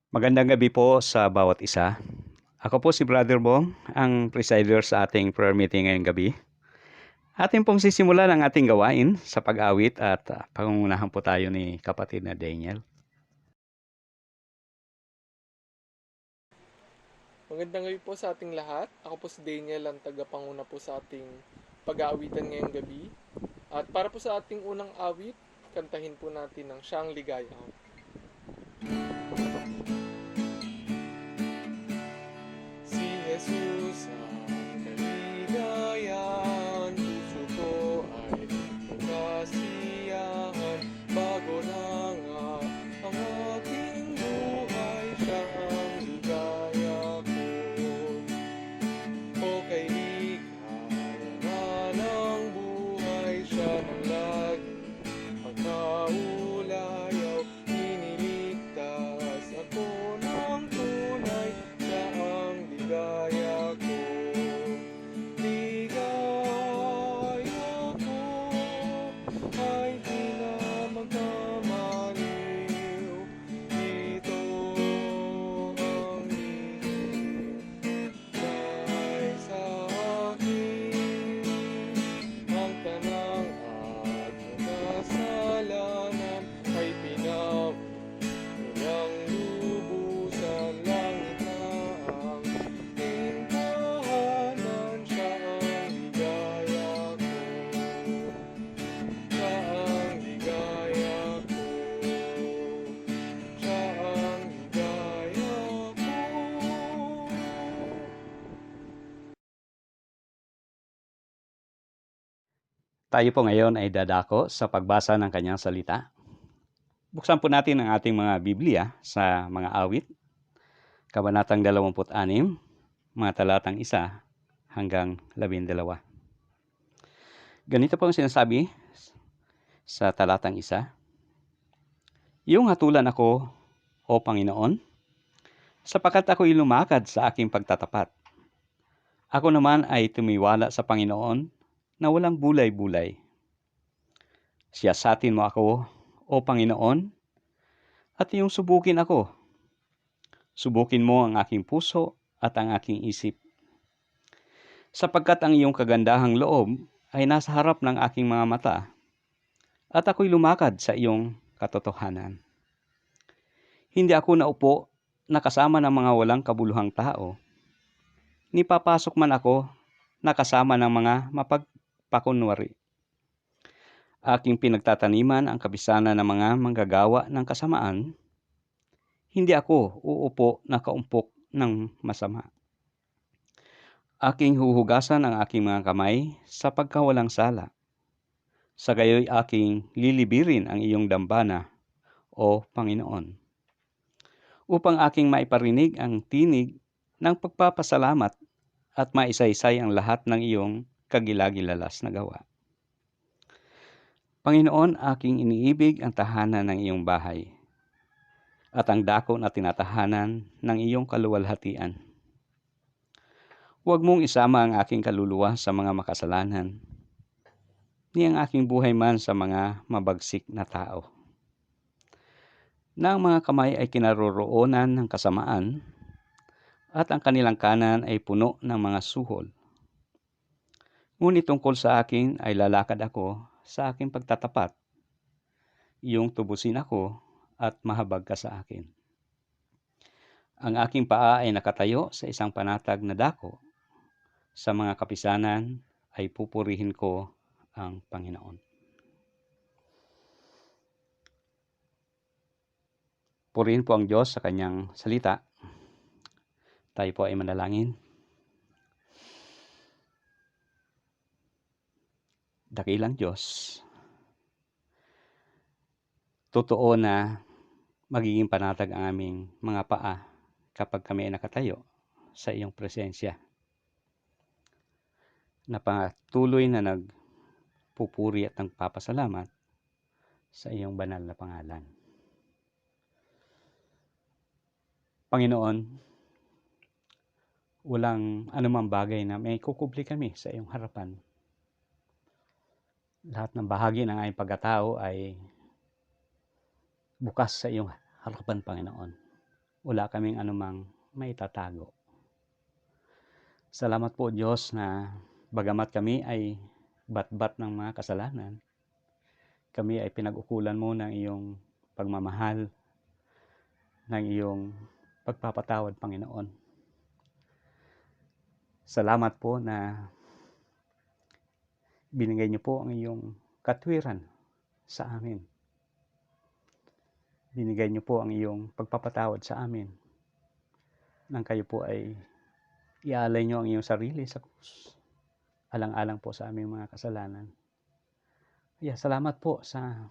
Magandang gabi po sa bawat isa. Ako po si Brother Bong, ang presider sa ating prayer meeting ngayong gabi. Atin pong sisimulan ang ating gawain sa pag-awit at pangungunahan po tayo ni kapatid na Daniel. Magandang gabi po sa ating lahat. Ako po si Daniel, ang tagapanguna po sa ating pag-aawitan ngayong gabi. At para po sa ating unang awit, kantahin po natin ang Siyang Ligaya. Si Jesus ang kaligayahan, puso ko ay kasiyahan. Bago na nga ang aking buhay, siya ang ligaya ko. O kay likha ng buhay, siya ng lagi pagkaulayaw. Iniligtas ako ng tunay, siya ang ligaya ko. Ligaya ko ay di na magkamaliw. Ito ang bigay sa akin, ang tanang at kasalanan ay pinawid niyang lubusan. Langit na ang tindahanan, siya ang ligaya ko. Siya ang ligaya ko. Siya ang ligaya ko. Tayo po ngayon ay dadako sa pagbasa ng kanyang salita. Buksan po natin ang ating mga Biblia sa mga awit, Kabanatang 26, mga talatang 1 hanggang 12. Ganito po ang sinasabi sa talatang 1. Iyong hatulan ako, O Panginoon, sapagkat ako'y lumakad sa aking pagtatapat. Ako naman ay tumiwala sa Panginoon na walang bulay-bulay. Siyasatin mo ako, O Panginoon, at iyong subukin ako. Subukin mo ang aking puso at ang aking isip. Sapagkat ang iyong kagandahang loob ay nasa harap ng aking mga mata, at ako'y lumakad sa iyong katotohanan. Hindi ako naupo na kasama ng mga walang kabuluhang tao. Nipapasok man ako na kasama ng mga mapagpakunwari. Aking pinagtataniman ang kabisanan ng mga manggagawa ng kasamaan. Hindi ako uupo na kaumpok ng masama. Aking huhugasan ang aking mga kamay sa pagkawalang sala. Sa gayoy aking lilibirin ang iyong dambana, O Panginoon, upang aking maiparinig ang tinig ng pagpapasalamat at maisaysay ang lahat ng iyong kagilagilalas na gawa. Panginoon, aking iniibig ang tahanan ng iyong bahay at ang dako na tinatahanan ng iyong kaluwalhatian. Huwag mong isama ang aking kaluluwa sa mga makasalanan, ni ang aking buhay man sa mga mabagsik na tao. Na ang mga kamay ay kinaroroonan ng kasamaan at ang kanilang kanan ay puno ng mga suhol. Ngunit tungkol sa akin ay lalakad ako sa aking pagtatapat. Iyong tubusin ako at mahabag ka sa akin. Ang aking paa ay nakatayo sa isang panatag na dako. Sa mga kapisanan ay pupurihin ko ang Panginoon. Purihin po ang Diyos sa kanyang salita. Tayo po ay manalangin. Dakilang Diyos, totoo na magiging panatag ang aming mga paa kapag kami ay nakatayo sa iyong presensya, na patuloy na nagpupuri at nagpapasalamat sa iyong banal na pangalan. Panginoon, walang anumang bagay na may kukubli kami sa iyong harapan. Lahat ng bahagi ng aming pagkatao ay bukas sa iyong harapan, Panginoon. wala kaming anumang maitatago. Salamat po Diyos na bagamat kami ay batbat ng mga kasalanan, kami ay pinag-ukulan mo ng iyong pagmamahal, ng iyong pagpapatawad, Panginoon. Salamat po na binigay niyo po ang iyong katwiran sa amin. Binigay niyo po ang iyong pagpapatawad sa amin nang kayo po ay ialay niyo ang iyong sarili sa krus, alang-alang po sa aming mga kasalanan. Kaya salamat po sa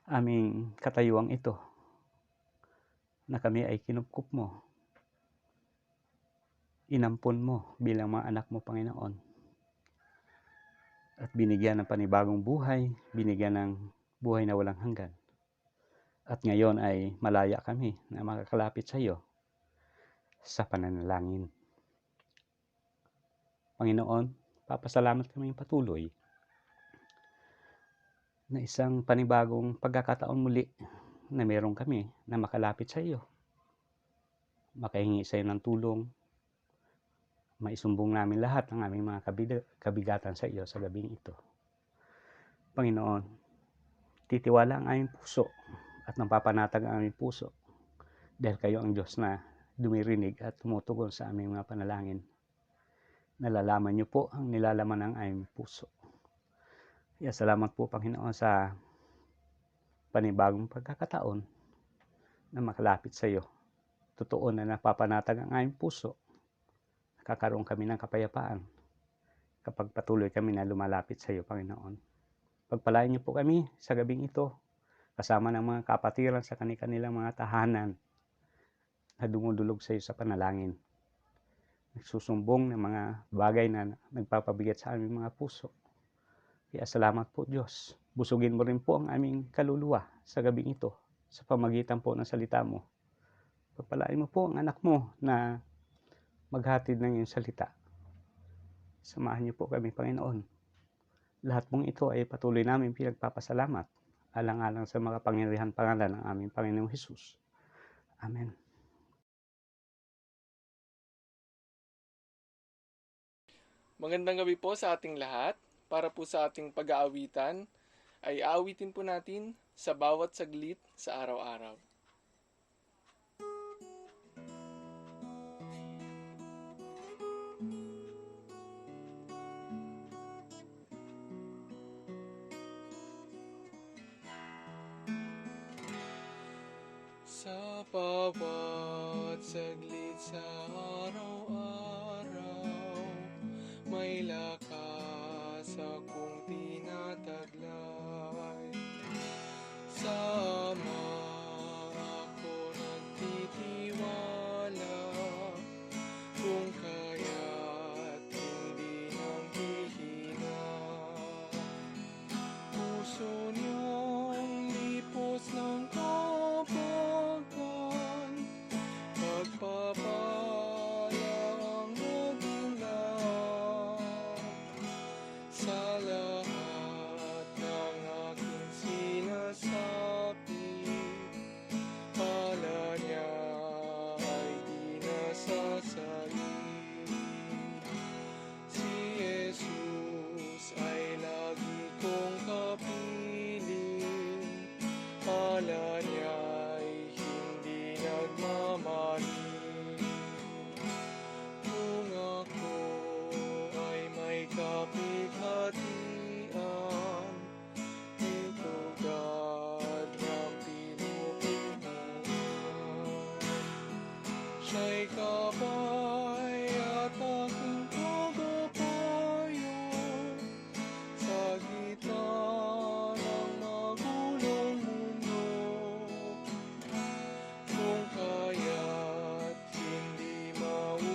aming katayuang ito na kami ay kinupkup mo, inampun mo bilang mga anak mo, Panginoon. At binigyan ng panibagong buhay, binigyan ng buhay na walang hanggan. At ngayon ay malaya kami na makakalapit sa iyo sa pananalangin. Panginoon, papasalamat kami patuloy na isang panibagong pagkakataon muli na meron kami na makalapit sa iyo. Makahingi sa iyo ng tulong, maisumbong namin lahat ng aming mga kabigatan sa iyo sa gabing ito. Panginoon, titiwala ang aming puso at napapanatag ang aming puso dahil kayo ang Diyos na dumirinig at tumutugon sa aming mga panalangin. Nalalaman niyo po ang nilalaman ng aming puso. Kaya salamat po, Panginoon, sa panibagong pagkakataon na makalapit sa iyo. Totoo na napapanatag ang aming puso. Nakakaroon kami ng kapayapaan kapag patuloy kami na lumalapit sa iyo, Panginoon. Pagpalain niyo po kami sa gabing ito, kasama ng mga kapatiran sa kanilang mga tahanan na dumudulog sa iyo sa panalangin. Nagsusumbong ng mga bagay na nagpapabigat sa aming mga puso. Kaya salamat po Diyos. Busugin mo rin po ang aming kaluluwa sa gabing ito sa pamagitan po ng salita mo. Pagpalain mo po ang anak mo na maghatid ng iyong salita. Samahan niyo po kami, Panginoon. Lahat pong ito ay patuloy namin pinagpapasalamat alang-alang sa mga pangyarihan pangalan ng aming Panginoong Hesus. Amen. Magandang gabi po sa ating lahat. Para po sa ating pag-aawitan, ay aawitin po natin sa bawat saglit sa araw-araw. Sa bawat saglit sa araw-araw, may lakas akong tinataglay. Sama ako nagtitiwala, kung kaya't hindi nang hihina. Puso niyong lipos ng kapagkan, pagpapala ang magdulak. Sa lahat ng aking sinasabi, pala niya ay di nasasalit. Si Jesus ay lagi kong kapiling, pala niya ay hindi nagmamaling. Kung ako ay may kapighatian, itugad ng pinupulungan. Siya'y gabay at aking tagapayo sa gitna ng magulong mundo. Kung kaya't hindi mauubusan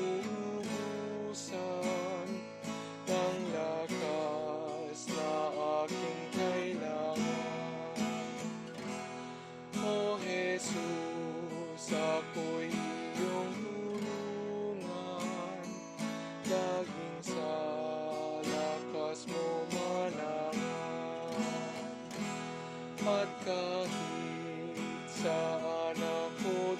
ng lakas na aking kailangan. O Jesus, ako'y iyong tulungan, laging sa lakas mo manangan. At kahit saan ako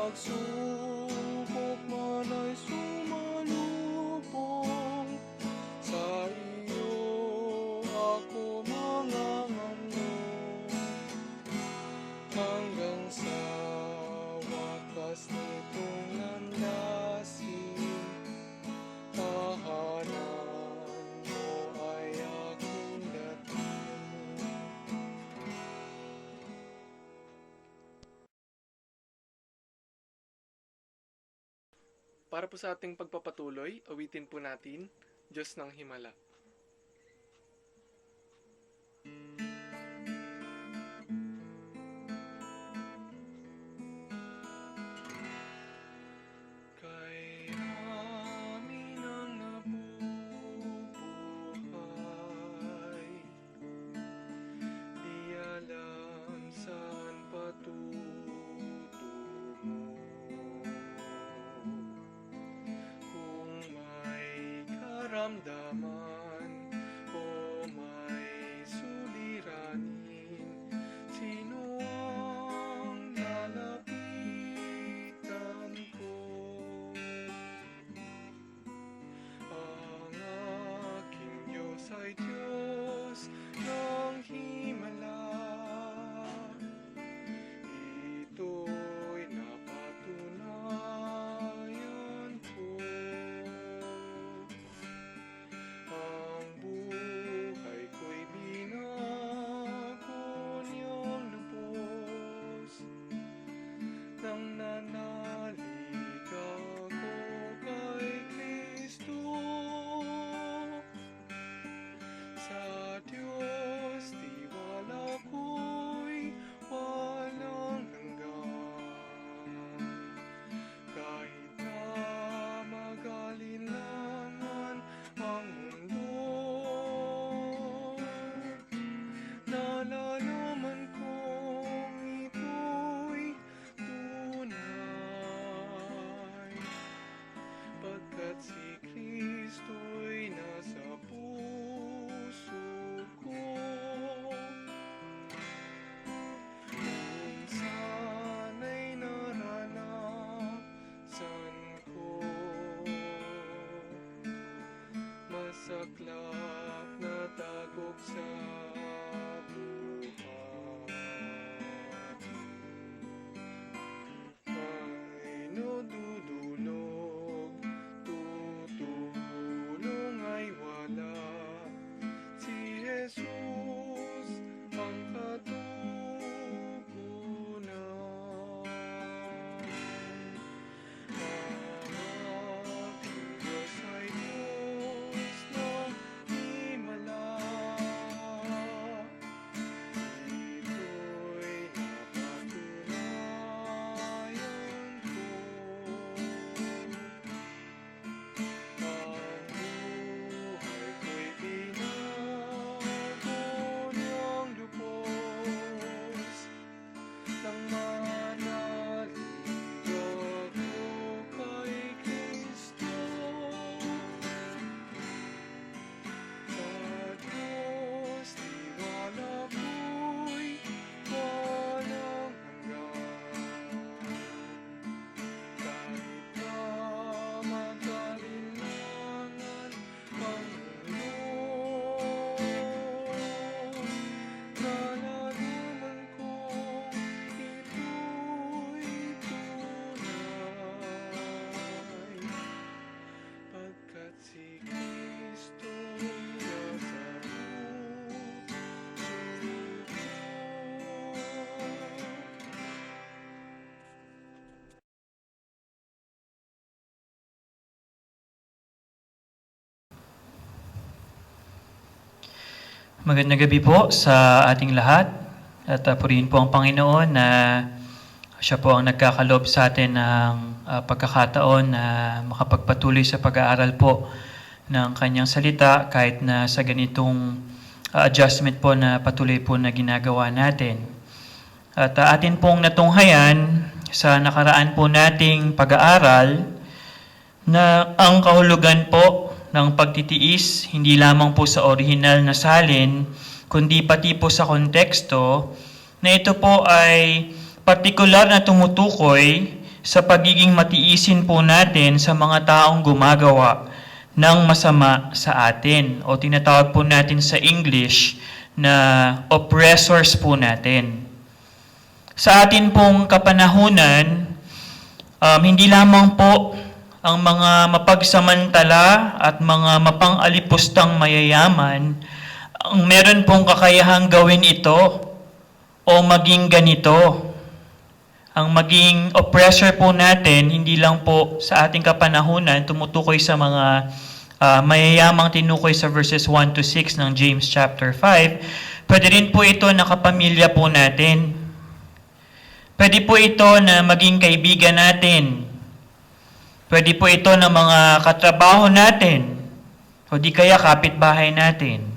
pagsubok man ay sumalubong, sa iyo ako mangangano, hanggang sa wakas nitong landasin, tahanan mo ay aking dating. Para po sa ating pagpapatuloy, awitin po natin, Diyos ng Himala. Kay amin ang nabubuhay, di alam saan patutungo. Kung may karamdaman o may suliranin, sino ang lalapitan ko? Ang aking Diyos ay Diyos ng Himala, ito'y napatunayan ko. Ang buhay ko'y binago niyang lubos, nang nanalig ako kay Kristo. Sa Diyos tiwala ko'y walang hanggan, kahit na mag-alinlangan ang mundo. Nalalaman kong ito'y tunay, pagkat si Kristo'y nasa puso ko. Kung sana'y naranasan ko, masaklap na dagok sa buhay, ay nadudulog, tutulong ay wala. Si Jesus ang katugunan. Ang aking Diyos ay Diyos ng Himala, ito'y napatunayan ko. Ang buhay ko'y binago niyang lubos, nang manalig ako kay Kristo. Sa Diyos tiwala ko'y walang hanggan, kahit na mag-alinlangan ang mundo. Nalalaman kong ito'y tunay, pagkat si Kristo'y nasa puso ko. Magandang gabi po sa ating lahat at purihin po ang Panginoon na siya po ang nagkakaloob sa atin ng pagkakataon na makapagpatuloy sa pag-aaral po ng kanyang salita kahit na sa ganitong adjustment po na patuloy po na ginagawa natin. At atin pong natunghayan sa nakaraan po nating pag-aaral na ang kahulugan po ng pagtitiis, hindi lamang po sa orihinal na salin, kundi pati po sa konteksto, na ito po ay partikular na tumutukoy sa pagiging matiisin po natin sa mga taong gumagawa ng masama sa atin, o tinatawag po natin sa English na oppressors po natin. Sa atin pong kapanahunan, hindi lamang po ang mga mapagsamantala at mga mapang-alipustang mayayaman ang meron pong kakayahang gawin ito o maging ganito. Ang maging oppressor po natin, hindi lang po sa ating kapanahunan, tumutukoy sa mga mayayamang tinukoy sa verses 1 to 6 ng James chapter 5. Pwede rin po ito na kapamilya po natin. Pwede po ito na maging kaibigan natin. Pwede po ito na mga katrabaho natin. O di kaya kapitbahay natin.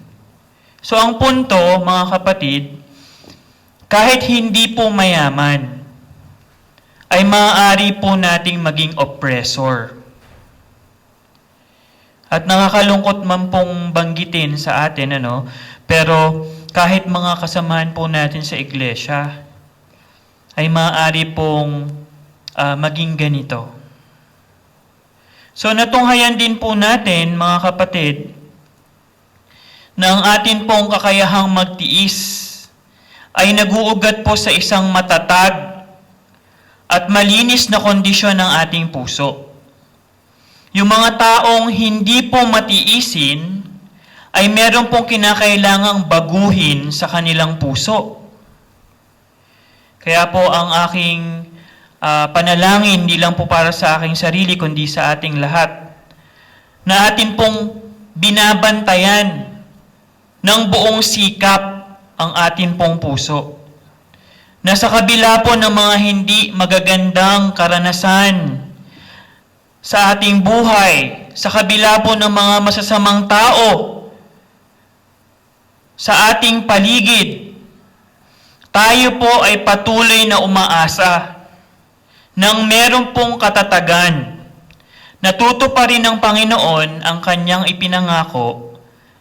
So ang punto, mga kapatid, kahit hindi po mayaman, ay maaari po nating maging oppressor. At nakakalungkot man pong banggitin sa atin, pero kahit mga kasamahan po natin sa iglesia, ay maaari pong maging ganito. So natunghayan din po natin, mga kapatid, na ang atin pong kakayahang magtiis ay naguugat po sa isang matatag at malinis na kondisyon ng ating puso. Yung mga taong hindi po matiisin ay meron pong kinakailangang baguhin sa kanilang puso. Kaya po ang aking panalangin, hindi lang po para sa aking sarili, kundi sa ating lahat, na atin pong binabantayan ng buong sikap ang atin pong puso. Na sa kabila po ng mga hindi magagandang karanasan sa ating buhay, sa kabila po ng mga masasamang tao sa ating paligid, tayo po ay patuloy na umaasa nang meron pong katatagan. Natutuparin ng Panginoon ang kanyang ipinangako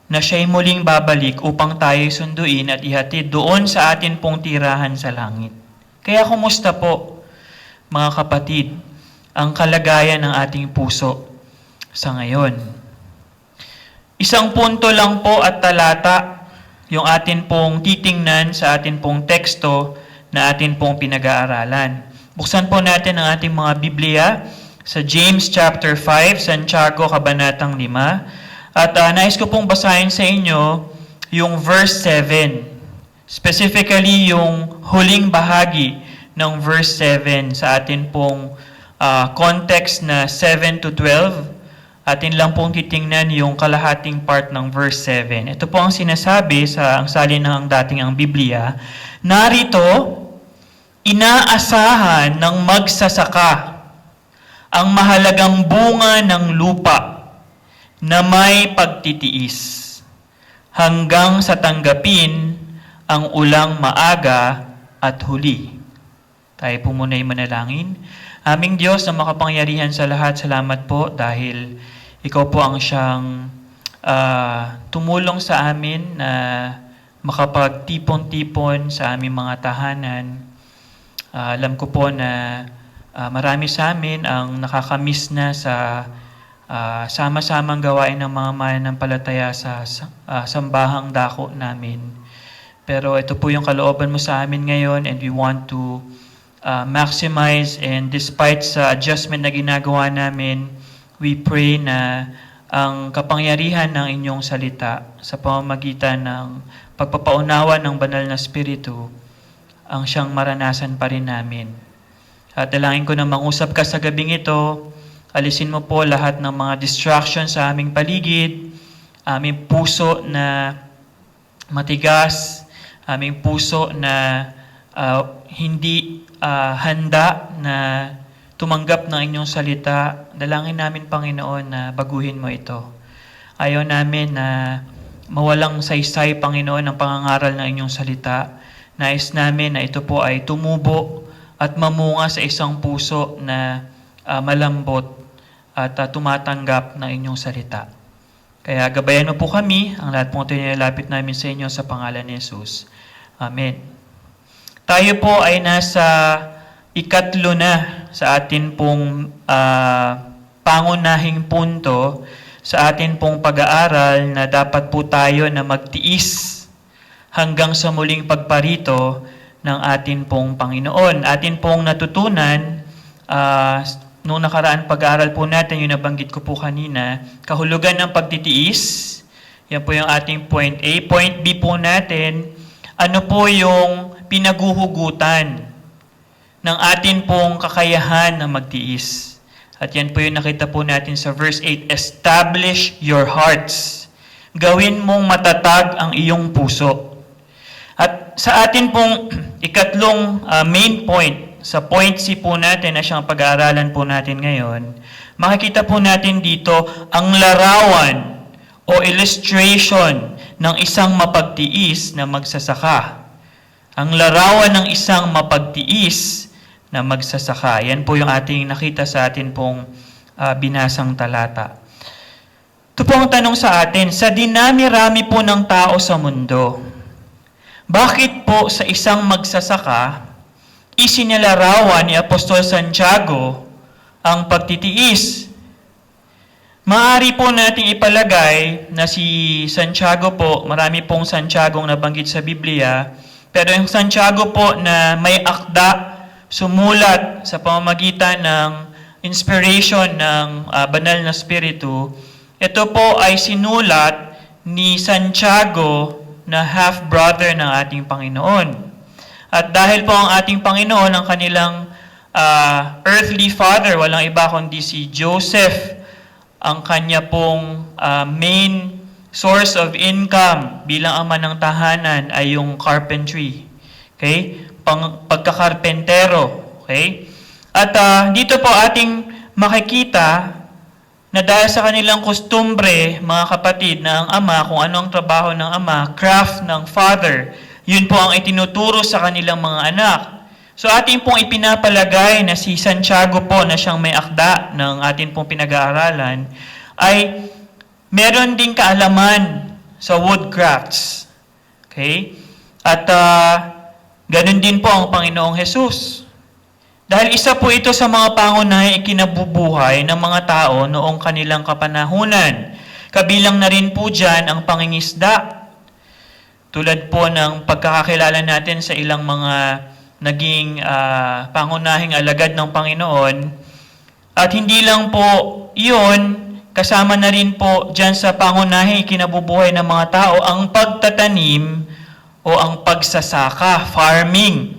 na siya'y muling babalik upang tayo'y sunduin at ihatid doon sa atin pong tirahan sa langit. Kaya kumusta po, mga kapatid, ang kalagayan ng ating puso sa ngayon? Isang punto lang po at talata yung atin pong titingnan sa atin pong teksto na atin pong pinag-aaralan. Buksan po natin ang ating mga Biblia sa James chapter 5, Santiago, kabanatang 5. At nais ko pong basahin sa inyo yung verse 7. Specifically, yung huling bahagi ng verse 7 sa atin pong context na 7 to 12. Atin lang pong titingnan yung kalahating part ng verse 7. Ito po ang sinasabi sa ang salin ng dating ang Biblia. Narito, inaasahan ng magsasaka ang mahalagang bunga ng lupa na may pagtitiis hanggang sa tanggapin ang ulang maaga at huli. Tayo po muna'y manalangin. Aming Diyos na makapangyarihan sa lahat, salamat po dahil Ikaw po ang siyang tumulong sa amin na makapagtipon-tipon sa aming mga tahanan. Alam ko po na marami sa amin ang nakakamiss na sa sama-samang gawain ng mga mananampalataya sa sambahang dako namin. Pero ito po yung kalooban mo sa amin ngayon, and we want to maximize, and despite sa adjustment na ginagawa namin, we pray na ang kapangyarihan ng inyong salita sa pamamagitan ng pagpapaunawa ng banal na Espiritu ang siyang maranasan pa rin namin. At dalangin ko na mangusap ka sa gabing ito, alisin mo po lahat ng mga distractions sa aming paligid, aming puso na matigas, aming puso na hindi handa na tumanggap ng inyong salita. Dalangin namin, Panginoon, na baguhin mo ito. Ayaw namin na mawalang saysay, Panginoon, ang pangangaral ng inyong salita. Nais namin na ito po ay tumubo at mamunga sa isang puso na malambot at tumatanggap ng inyong salita. Kaya gabayan mo po kami, ang lahat po ito nilalapit namin sa inyo sa pangalan ni Jesus. Amen. Tayo po ay nasa ikatlo na sa atin pong pangunahing punto sa atin pong pag-aaral na dapat po tayo na magtiis hanggang sa muling pagparito ng atin pong Panginoon. Atin pong natutunan nung nakaraan pag-aaral po natin, yung nabanggit ko po kanina, kahulugan ng pagtitiis. Yan po yung ating point A. Point B po natin, ano po yung pinaguhugutan ng atin pong kakayahan na magtiis. At yan po yung nakita po natin sa verse 8, establish your hearts. Gawin mong matatag ang iyong puso. At sa atin pong ikatlong main point, sa point C po natin na siyang pag-aaralan po natin ngayon, makikita po natin dito ang larawan o illustration ng isang mapagtiis na magsasaka. Ang larawan ng isang mapagtiis na magsasaka. Yan po yung ating nakita sa atin pong binasang talata. Ito po ang tanong sa atin, sa dinami-rami po ng tao sa mundo, bakit po sa isang magsasaka, isinilarawan ni Apostol Santiago ang pagtitiis? Maaari po nating ipalagay na si Santiago po, marami pong Santiago nabanggit sa Biblia, pero yung Santiago po na may akda, sumulat sa pamamagitan ng inspiration ng banal na spiritu, ito po ay sinulat ni Santiago na half-brother ng ating Panginoon. At dahil po ang ating Panginoon, ang kanilang earthly father, walang iba kundi si Joseph, ang kanya pong main source of income bilang ama ng tahanan ay yung carpentry. Okay? Pagkakarpentero. Okay? At dito po ating makikita na dahil sa kanilang kostumbre, mga kapatid, na ang ama, kung ano ang trabaho ng ama, craft ng father, yun po ang itinuturo sa kanilang mga anak. So atin pong ipinapalagay na si Santiago po na siyang may akda ng atin pong pinag-aaralan, ay meron ding kaalaman sa woodcrafts. Okay? At ganun din po ang Panginoong Hesus. Dahil isa po ito sa mga pangunahing ikinabubuhay ng mga tao noong kanilang kapanahunan. Kabilang na rin po dyan ang pangingisda. Tulad po ng pagkakakilala natin sa ilang mga naging pangunahing alagad ng Panginoon. At hindi lang po iyon, kasama na rin po dyan sa pangunahing ikinabubuhay ng mga tao ang pagtatanim o ang pagsasaka, farming.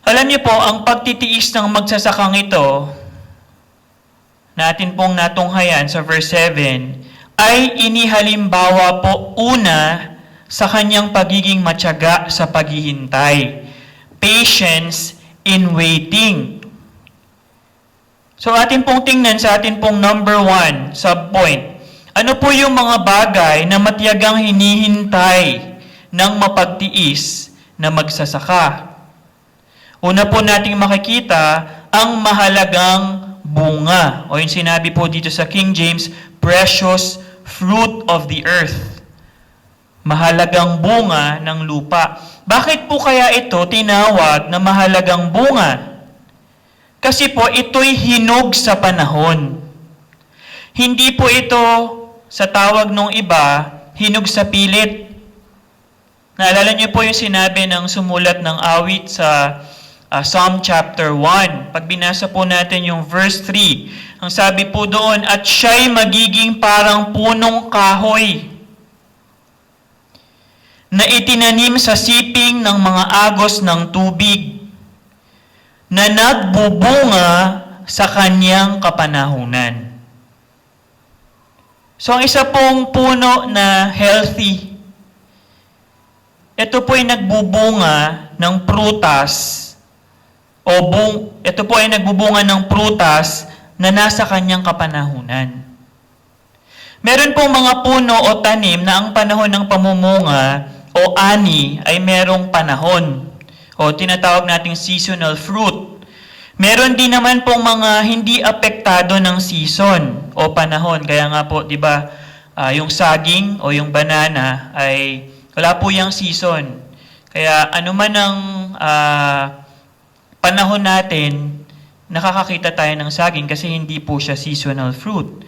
Alam niyo po, ang pagtitiis ng magsasakang ito, natin pong natunghayan sa verse 7, ay inihalimbawa po una sa kanyang pagiging matyaga sa paghihintay. Patience in waiting. So atin pong tingnan sa atin pong number 1, sub-point. Ano po yung mga bagay na matiyagang hinihintay ng mapagtiis na magsasaka? Una po nating makikita ang mahalagang bunga. O yung sinabi po dito sa King James, precious fruit of the earth. Mahalagang bunga ng lupa. Bakit po kaya ito tinawag na mahalagang bunga? Kasi po ito'y hinog sa panahon. Hindi po ito, sa tawag ng iba, hinog sa pilit. Naalala niyo po yung sinabi ng sumulat ng awit sa Psalm chapter 1. Pag binasa po natin yung verse 3, ang sabi po doon, at siya'y magiging parang punong kahoy na itinanim sa siping ng mga agos ng tubig, na nagbubunga sa kanyang kapanahunan. So, ang isa pong puno na healthy, ito po ay nagbubunga ng prutas, ito po ay nagbubunga ng prutas na nasa kanyang kapanahunan. Meron pong mga puno o tanim na ang panahon ng pamumunga o ani ay merong panahon o tinatawag nating seasonal fruit. Meron din naman pong mga hindi apektado ng season o panahon. Kaya nga po, di ba, yung saging o yung banana ay wala po yung season. Kaya ano man ang panahon natin, nakakakita tayo ng saging kasi hindi po siya seasonal fruit.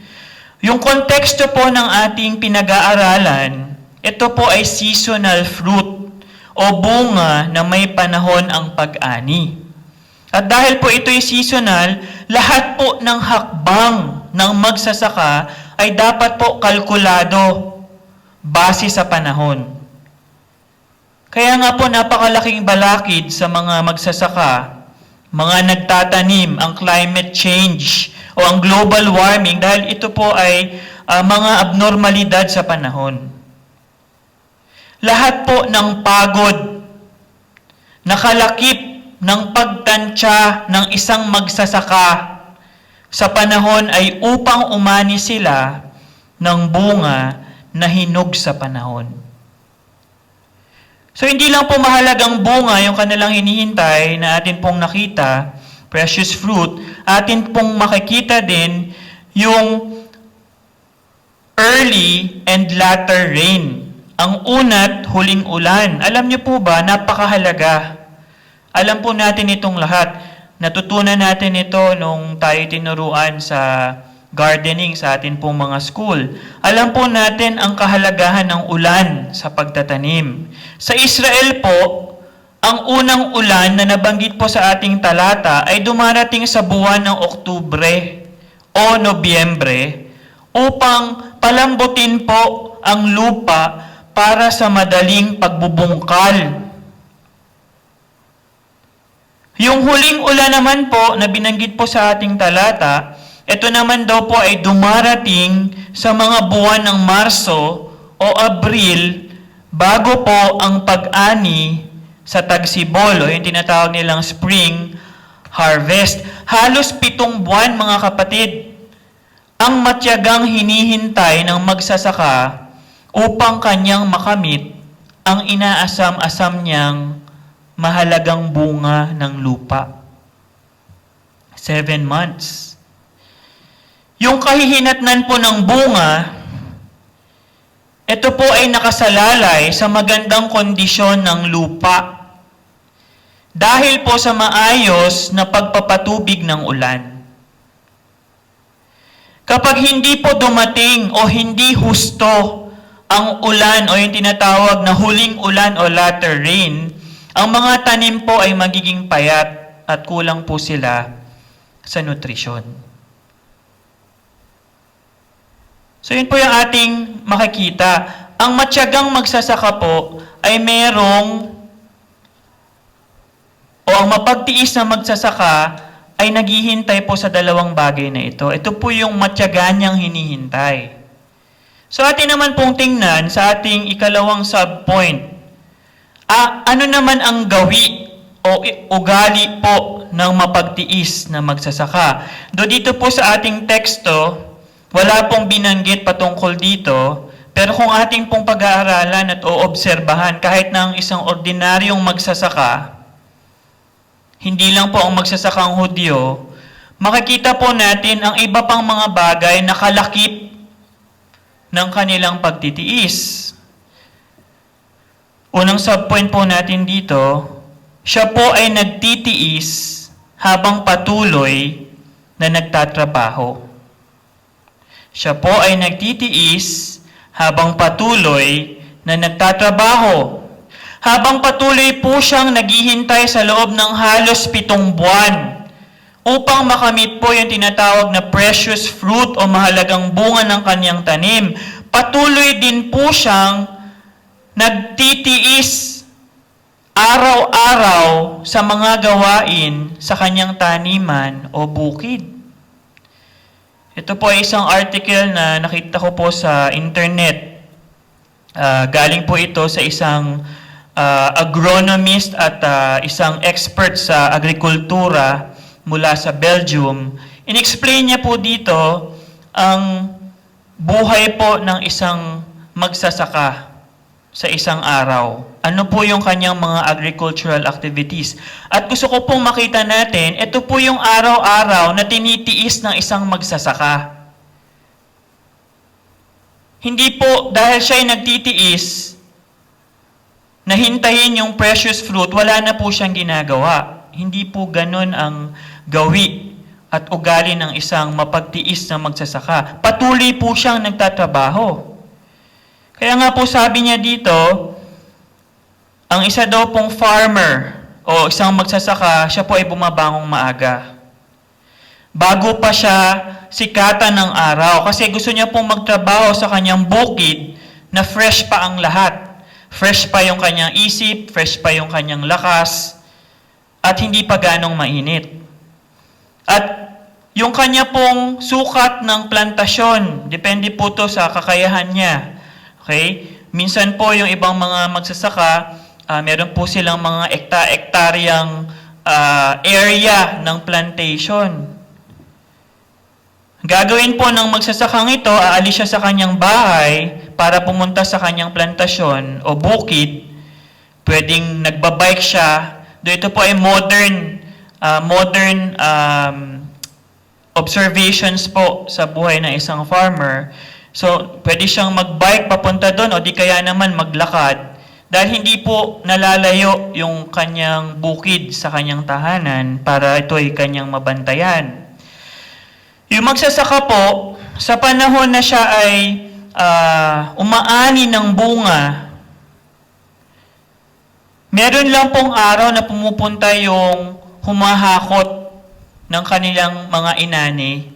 Yung konteksto po ng ating pinag-aaralan, ito po ay seasonal fruit o bunga na may panahon ang pag-ani. At dahil po ito'y seasonal, lahat po ng hakbang ng magsasaka ay dapat po kalkulado base sa panahon. Kaya nga po napakalaking balakid sa mga magsasaka, mga nagtatanim, ang climate change o ang global warming dahil ito po ay mga abnormalidad sa panahon. Lahat po ng pagod, nakalakip ng pagtansya ng isang magsasaka sa panahon ay upang umani sila ng bunga na hinog sa panahon. So hindi lang po mahalagang bunga yung kanilang hinihintay na atin pong nakita, precious fruit, atin pong makikita din yung early and latter rain. Ang una't huling ulan. Alam niyo po ba, napakahalaga. Alam po natin itong lahat. Natutunan natin ito nung tayo tinuruan sa gardening sa atin pong mga school. Alam po natin ang kahalagahan ng ulan sa pagtatanim. Sa Israel po, ang unang ulan na nabanggit po sa ating talata ay dumarating sa buwan ng Oktubre o Nobyembre upang palambutin po ang lupa para sa madaling pagbubungkal. Yung huling ulan naman po na binanggit po sa ating talata, ito naman daw po ay dumarating sa mga buwan ng Marso o Abril bago po ang pag-ani sa tagsibol o yung tinatawag nilang spring harvest. Halos 7 buwan mga kapatid ang matyagang hinihintay ng magsasaka upang kanyang makamit ang inaasam-asam niyang mahalagang bunga ng lupa. 7 months. Yung kahihinatnan po ng bunga, ito po ay nakasalalay sa magandang kondisyon ng lupa dahil po sa maayos na pagpapatubig ng ulan. Kapag hindi po dumating o hindi husto ang ulan o yung tinatawag na huling ulan o latter rain, ang mga tanim po ay magiging payat at kulang po sila sa nutrisyon. So yun po yung ating makikita. Ang matyagang magsasaka po ay merong o ang mapagtiis na magsasaka ay naghihintay po sa dalawang bagay na ito. Ito po yung matyaga niyang hinihintay. So atin naman pong tingnan sa ating ikalawang subpoint. Ano naman ang gawi o ugali po ng mapagtiis na magsasaka? Dito po sa ating teksto, wala pong binanggit patungkol dito, pero kung ating pong pag-aaralan at oobserbahan, kahit na ang isang ordinaryong magsasaka, hindi lang po ang magsasakang Hudyo, makikita po natin ang iba pang mga bagay na kalakip ng kanilang pagtitiis. Unang subpoint po natin dito, siya po ay nagtitiis habang patuloy na nagtatrabaho. Siya po ay nagtitiis habang patuloy na nagtatrabaho. Habang patuloy po siyang naghihintay sa loob ng halos 7 buwan upang makamit po yung tinatawag na precious fruit o mahalagang bunga ng kanyang tanim. Patuloy din po siyang nagtitiis araw-araw sa mga gawain sa kanyang taniman o bukid. Ito po ay isang article na nakita ko po sa internet. Galing po ito sa isang agronomist at isang expert sa agrikultura mula sa Belgium. In-explain niya po dito ang buhay po ng isang magsasaka sa isang araw. Ano po yung kanyang mga agricultural activities. At gusto ko pong makita natin, ito po yung araw-araw na tinitiis ng isang magsasaka. Hindi po dahil siya'y nagtitiis na hintayin yung precious fruit, wala na po siyang ginagawa. Hindi po ganun ang gawi at ugali ng isang mapagtiis na magsasaka. Patuloy po siyang nagtatrabaho. Kaya nga po sabi niya dito, ang isa daw pong farmer o isang magsasaka, siya po ay bumabangong maaga. Bago pa siya sikatan ng araw. Kasi gusto niya pong magtrabaho sa kanyang bukid na fresh pa ang lahat. Fresh pa yung kanyang isip, fresh pa yung kanyang lakas, at hindi pa ganong mainit. At yung kanya pong sukat ng plantasyon, depende po to sa kakayahan niya. Okay? Minsan po yung ibang mga magsasaka, meron po silang mga ektaryang area ng plantation. Gagawin po ng magsasakang ito, aalis siya sa kanyang bahay para pumunta sa kanyang plantasyon o bukid. Pwedeng nagbabike siya. Ito po ay modern observations po sa buhay ng isang farmer. So, pwede siyang magbike papunta doon o di kaya naman maglakad dahil hindi po nalalayo yung kanyang bukid sa kanyang tahanan para ito ay kanyang mabantayan. Yung magsasaka po, sa panahon na siya ay umaani ng bunga, meron lang pong araw na pumupunta yung humahakot ng kanilang mga inani.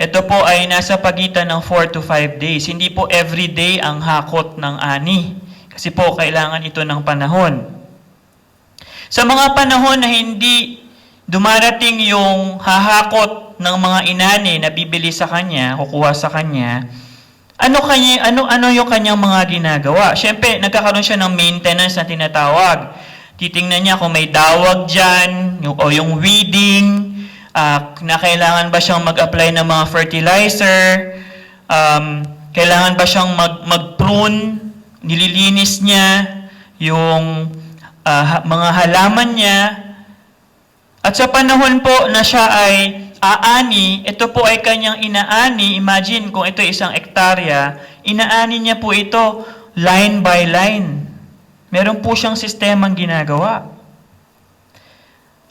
Ito po ay nasa pagitan ng 4 to 5 days. Hindi po every day ang hakot ng ani. Kasi po, kailangan ito ng panahon. Sa mga panahon na hindi dumarating yung hahakot ng mga inani na bibili sa kanya, kukuha sa kanya, ano yung kanyang mga ginagawa? Siyempre, nagkakaroon siya ng maintenance na tinatawag. Titingnan niya kung may dawag dyan, o yung weeding, na kailangan ba siyang mag-apply ng mga fertilizer, kailangan ba siyang mag-prune, nililinis niya yung mga halaman niya. At sa panahon po na siya ay aani, ito po ay kanyang inaani. Imagine kung ito ay isang ektarya, inaani niya po ito line by line. Meron po siyang sistemang ginagawa.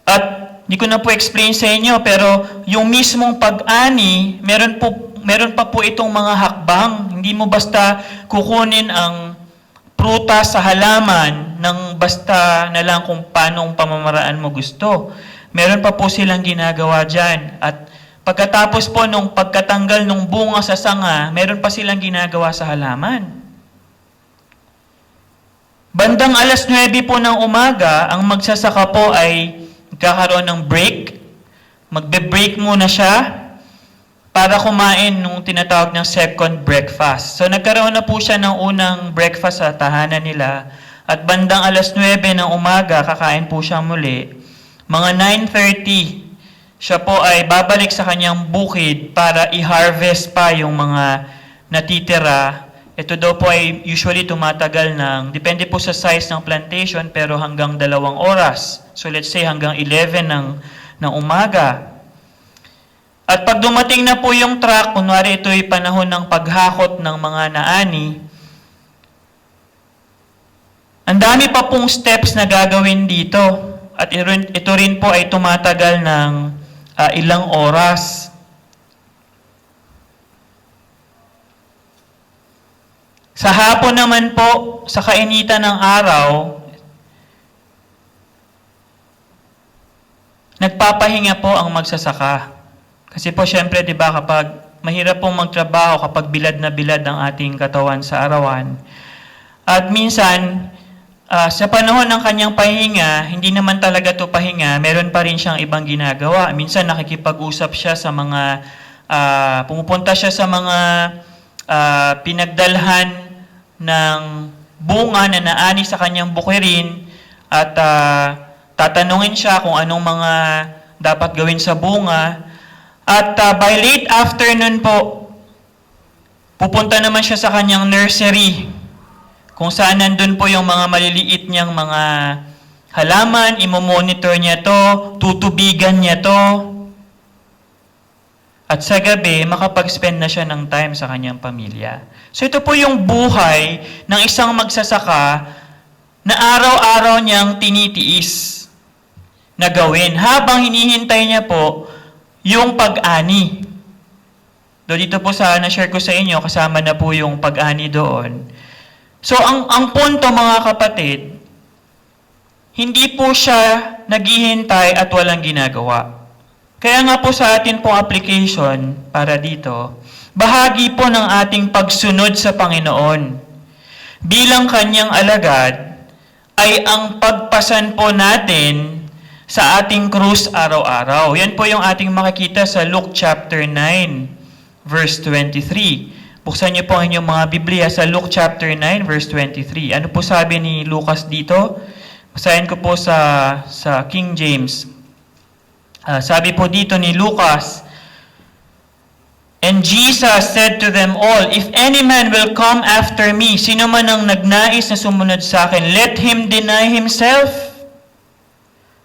At hindi ko na po explain sa inyo, pero yung mismong pag-ani, meron pa po itong mga hakbang. Hindi mo basta kukunin ang prutas sa halaman ng basta na lang kung paano pamamaraan mo gusto. Meron pa po silang ginagawa dyan. At pagkatapos po nung pagkatanggal ng bunga sa sanga, meron pa silang ginagawa sa halaman. Bandang 9:00 po ng umaga, ang magsasaka po ay kakaroon ng break. Magbe-break muna siya para kumain nung tinatawag ng second breakfast. So nagkaroon na po siya ng unang breakfast sa tahanan nila. At bandang 9:00 ng umaga, kakain po siya muli. Mga 9:30, siya po ay babalik sa kanyang bukid para i-harvest pa yung mga natitira. Ito daw po ay usually tumatagal depende po sa size ng plantation, pero hanggang 2 oras. So let's say hanggang 11 ng umaga. At pag dumating na po yung truck, kunwari ito ay panahon ng paghakot ng mga naani, ang dami pa pong steps na gagawin dito. At ito rin po ay tumatagal ng ilang oras. Sa hapon naman po, sa kainitan ng araw, nagpapahinga po ang magsasaka. Kasi po syempre, di ba, kapag mahirap pong magtrabaho, kapag bilad na bilad ang ating katawan sa arawan. At minsan, sa panahon ng kanyang pahinga, hindi naman talaga to pahinga, meron pa rin siyang ibang ginagawa. Minsan nakikipag-usap siya sa mga, pumupunta siya sa mga pinagdalhan ng bunga na naani sa kanyang bukirin at tatanungin siya kung anong mga dapat gawin sa bunga. At by late afternoon po, pupunta naman siya sa kanyang nursery kung saan nandun po yung mga maliliit niyang mga halaman, imomonitor niya to, tutubigan niya to. At sa gabi, makapag-spend na siya ng time sa kanyang pamilya. So ito po yung buhay ng isang magsasaka na araw-araw niyang tinitiis. na gawin habang hinihintay niya po yung pag-ani. Dito po sa na-share ko sa inyo, kasama na po yung pag-ani doon. So, ang punto mga kapatid, hindi po siya naghihintay at walang ginagawa. Kaya nga po sa atin pong application para dito, bahagi po ng ating pagsunod sa Panginoon bilang kanyang alagad ay ang pagpasan po natin sa ating krus araw-araw. Yan po yung ating makikita sa Luke chapter 9, verse 23. Buksan niyo po ang inyong mga Biblia sa Luke chapter 9, verse 23. Ano po sabi ni Lucas dito? Basahin ko po sa King James. Sabi po dito ni Lucas, "And Jesus said to them all, If any man will come after me," sino man ang nagnais na sumunod sa akin, "let him deny himself."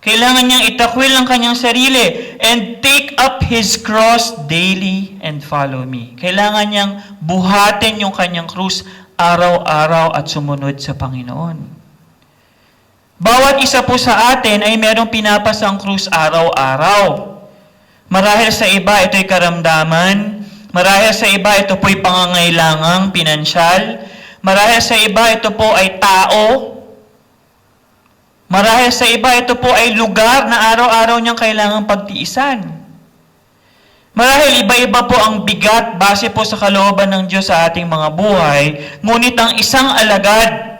Kailangan niyang itakwil ang kanyang sarili and take up his cross daily and follow me. Kailangan niyang buhatin yung kanyang krus araw-araw at sumunod sa Panginoon. Bawat isa po sa atin ay merong pinapasang krus araw-araw. Marahil sa iba ito'y karamdaman, marahil sa iba ito po'y pangangailangang pinansyal, marahil sa iba ito po ay tao, marahil sa iba ito po ay lugar na araw-araw niyang kailangang pagtiisan. Marahil iba-iba po ang bigat base po sa kalooban ng Diyos sa ating mga buhay, ngunit ang isang alagad,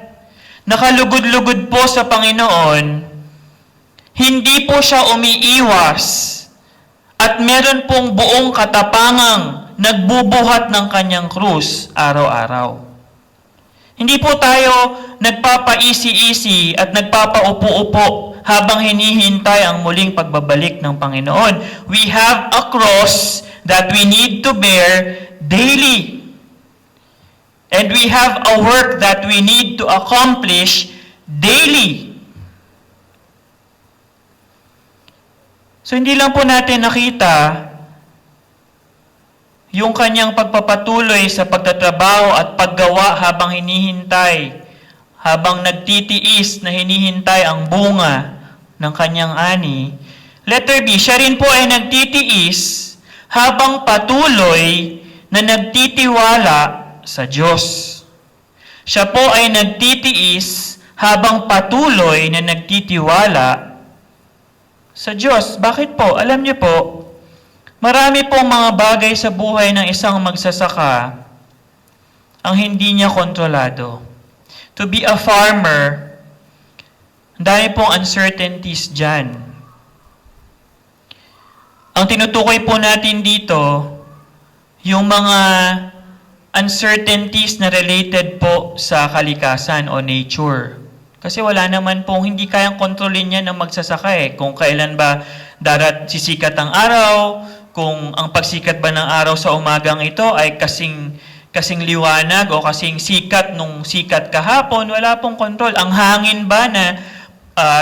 nakalugod-lugod po sa Panginoon, hindi po siya umiiwas at meron pong buong katapangang nagbubuhat ng kanyang krus araw-araw. Hindi po tayo nagpapaisi-isi at nagpapaupo-upo habang hinihintay ang muling pagbabalik ng Panginoon. We have a cross that we need to bear daily. And we have a work that we need to accomplish daily. So hindi lang po natin nakita yung kanyang pagpapatuloy sa pagtatrabaho at paggawa habang hinihintay, habang nagtitiis na hinihintay ang bunga ng kanyang ani. Letter B, siya rin po ay nagtitiis habang patuloy na nagtitiwala sa Diyos. Siya po ay nagtitiis habang patuloy na nagtitiwala sa Diyos. Bakit po? Alam niyo po, marami pong mga bagay sa buhay ng isang magsasaka ang hindi niya kontrolado. To be a farmer, dahil pong uncertainties dyan. Ang tinutukoy po natin dito, yung mga uncertainties na related po sa kalikasan o nature. Kasi wala naman pong hindi kayang kontrolin yan ng magsasaka eh. Kung kailan ba sisikat ang araw, kung ang pagsikat ba ng araw sa umagang ito ay kasing liwanag o kasing sikat nung sikat kahapon, wala pong kontrol. Ang hangin ba na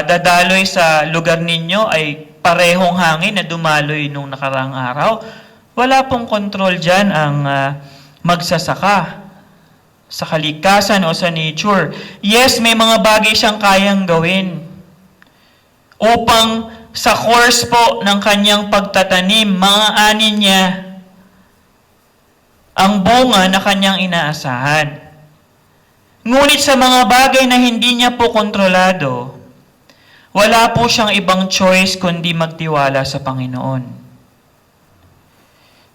dadaloy sa lugar ninyo ay parehong hangin na dumaloy nung nakaraang araw? Wala pong kontrol dyan ang magsasaka sa kalikasan o sa nature. Yes, may mga bagay siyang kayang gawin upang sa course po ng kanyang pagtatanim, mga ani niya ang bunga na kanyang inaasahan. Ngunit sa mga bagay na hindi niya po kontrolado, wala po siyang ibang choice kundi magtiwala sa Panginoon.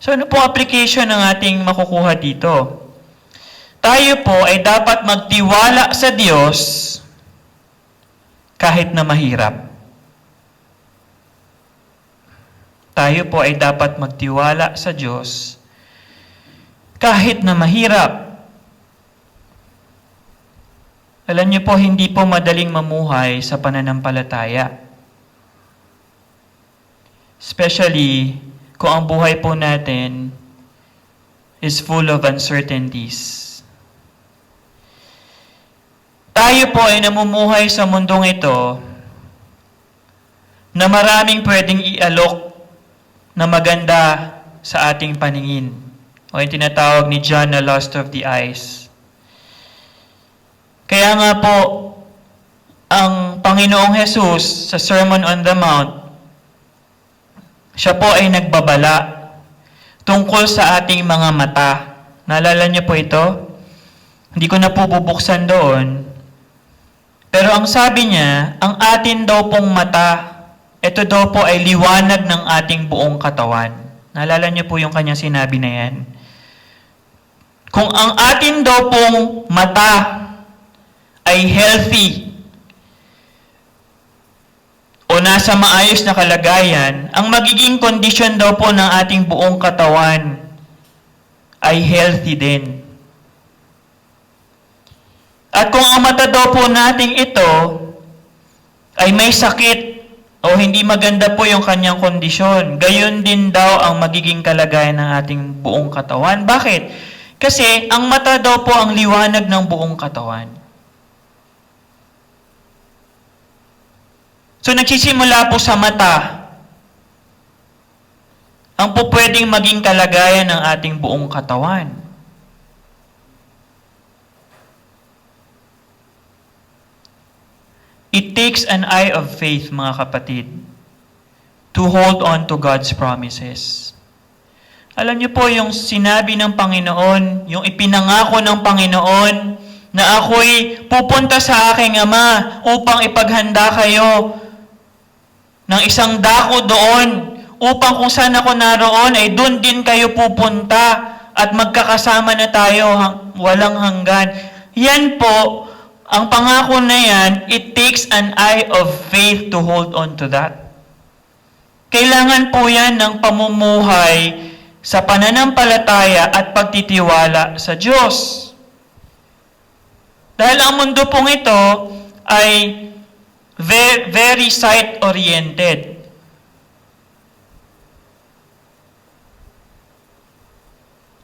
So ano po application ng ating makukuha dito? Tayo po ay dapat magtiwala sa Diyos kahit na mahirap. Tayo po ay dapat magtiwala sa Diyos kahit na mahirap. Alam niyo po, hindi po madaling mamuhay sa pananampalataya. Especially kung ang buhay po natin is full of uncertainties. Tayo po ay namumuhay sa mundong ito na maraming pwedeng ialok na maganda sa ating paningin. O yung tinatawag ni John na lust of the eyes. Kaya nga po, ang Panginoong Jesus sa Sermon on the Mount, siya po ay nagbabala tungkol sa ating mga mata. Naalala niyo po ito? Hindi ko na po bubuksan doon. Pero ang sabi niya, ang atin daw pong mata, ito daw po ay liwanag ng ating buong katawan. Naalala niyo po yung kanyang sinabi na yan? Kung ang atin daw pong mata ay healthy, o nasa maayos na kalagayan, ang magiging kondisyon daw po ng ating buong katawan ay healthy din. At kung ang mata daw po nating ito ay may sakit o hindi maganda po yung kanyang kondisyon, gayon din daw ang magiging kalagayan ng ating buong katawan. Bakit? Kasi ang mata daw po ang liwanag ng buong katawan. So, nagsisimula po sa mata ang po pwedeng maging kalagayan ng ating buong katawan. It takes an eye of faith, mga kapatid, to hold on to God's promises. Alam niyo po yung sinabi ng Panginoon, yung ipinangako ng Panginoon, na ako'y pupunta sa aking Ama upang ipaghanda kayo ng isang dako doon, upang kung saan ako naroon, ay doon din kayo pupunta at magkakasama na tayo walang hanggan. Yan po, ang pangako na yan, it takes an eye of faith to hold on to that. Kailangan po yan ng pamumuhay sa pananampalataya at pagtitiwala sa Diyos. Dahil ang mundo pong ito ay very sight-oriented.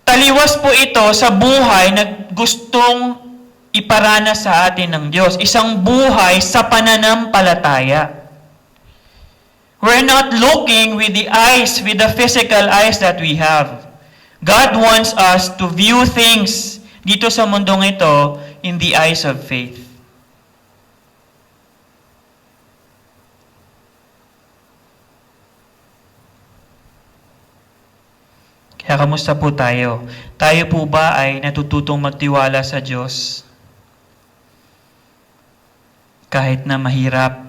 Taliwas po ito sa buhay na gustong iparana sa atin ng Diyos. Isang buhay sa pananampalataya. We're not looking with the eyes, with the physical eyes that we have. God wants us to view things dito sa mundong ito in the eyes of faith. Kaya kamusta po tayo? Tayo po ba ay natututong magtiwala sa Diyos? Kahit na mahirap.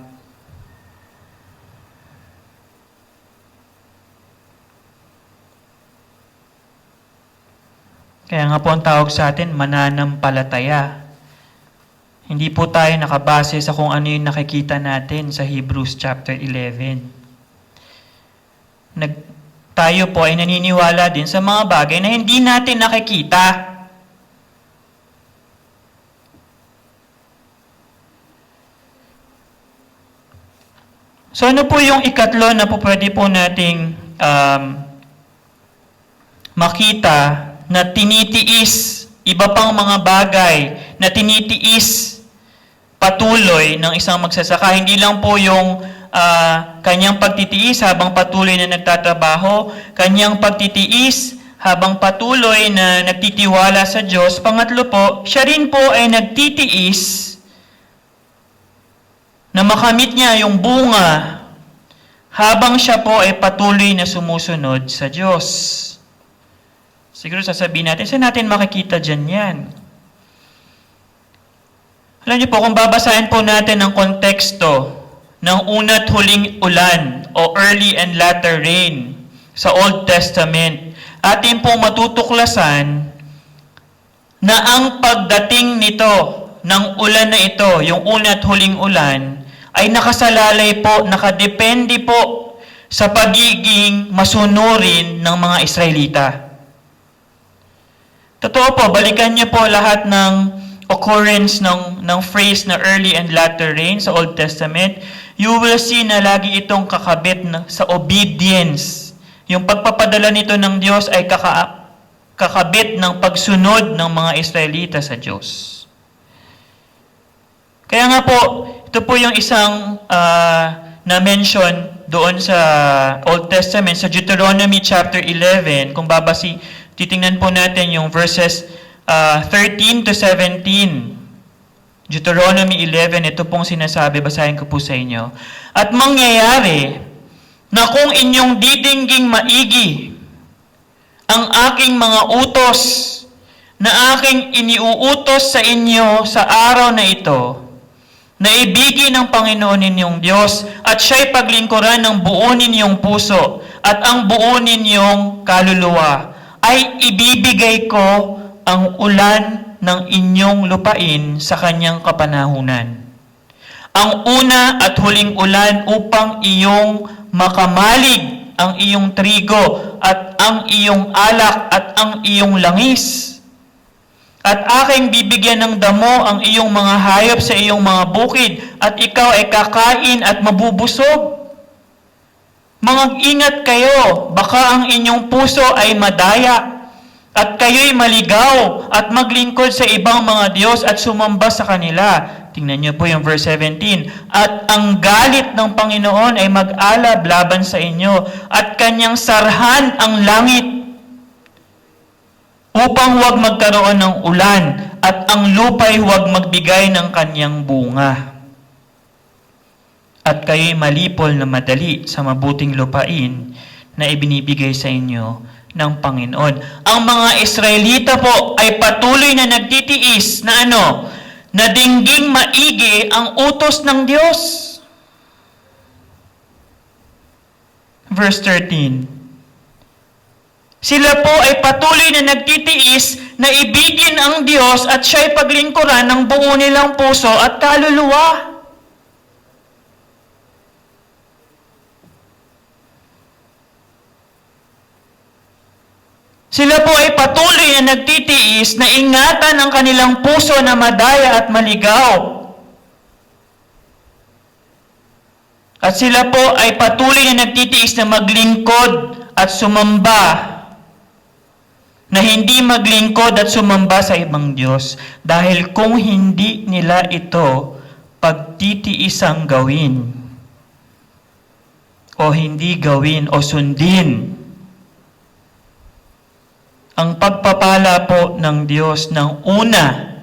Kaya nga po ang tawag sa atin, mananampalataya. Hindi po tayo nakabase sa kung ano yung nakikita natin sa Hebrews chapter 11. Tayo po ay naniniwala din sa mga bagay na hindi natin nakikita. So ano po yung ikatlo na po pwede po nating makita na tinitiis, iba pang mga bagay na tinitiis patuloy ng isang magsasaka. Hindi lang po yung kanyang pagtitiis habang patuloy na nagtatrabaho, kanyang pagtitiis habang patuloy na nagtitiwala sa Diyos. Pangatlo po, siya rin po ay nagtitiis na makamit niya yung bunga habang siya po ay patuloy na sumusunod sa Diyos. Siguro sasabihin natin, saan natin makikita dyan yan? Alam niyo po, kung babasahin po natin ang konteksto ng una't huling ulan o early and latter rain sa Old Testament, atin pong matutuklasan na ang pagdating nito ng ulan na ito, yung una't huling ulan, ay nakasalalay po, nakadepende po sa pagiging masunurin ng mga Israelita. Totoo po, balikan niyo po lahat ng occurrence ng phrase na early and latter rain sa Old Testament. You will see na lagi itong kakabit sa obedience. Yung pagpapadala nito ng Diyos ay kakabit ng pagsunod ng mga Israelita sa Diyos. Kaya nga po, ito po yung isang na-mention doon sa Old Testament, sa Deuteronomy chapter 11, kung titingnan po natin yung verses 13 to 17. Deuteronomy 11, ito pong sinasabi, basahin ko po sa inyo. At mangyayari na kung inyong didingging maigi ang aking mga utos na aking iniuutos sa inyo sa araw na ito, na ibigin ng Panginoon ninyong Diyos at siya'y paglingkuran ng buo ninyong puso at ang buo ninyong kaluluwa, ay ibibigay ko ang ulan ng inyong lupain sa kanyang kapanahunan. Ang una at huling ulan upang iyong makamalig ang iyong trigo at ang iyong alak at ang iyong langis. At aking bibigyan ng damo ang iyong mga hayop sa iyong mga bukid at ikaw ay kakain at mabubusog. Mag-ingat kayo, baka ang inyong puso ay madaya at kayo'y maligaw at maglingkod sa ibang mga Diyos at sumamba sa kanila. Tingnan niyo po yung verse 17. At ang galit ng Panginoon ay mag-alab laban sa inyo at kanyang sarhan ang langit upang huwag magkaroon ng ulan at ang lupa'y huwag magbigay ng kanyang bunga. At kayo'y malipol na madali sa mabuting lupain na ibinibigay sa inyo ng Panginoon. Ang mga Israelita po ay patuloy na nagtitiis na na dingging maigi ang utos ng Diyos. Verse 13. Sila po ay patuloy na nagtitiis na ibigin ang Diyos at siya'y paglingkuran ng buo nilang puso at kaluluwa. Sila po ay patuloy na nagtitiis na ingatan ang kanilang puso na madaya at maligaw. At sila po ay patuloy na nagtitiis na maglingkod at sumamba, na hindi maglingkod at sumamba sa ibang Diyos. Dahil kung hindi nila ito pagtitiisang gawin, o hindi gawin o sundin, ang pagpapala po ng Diyos ng una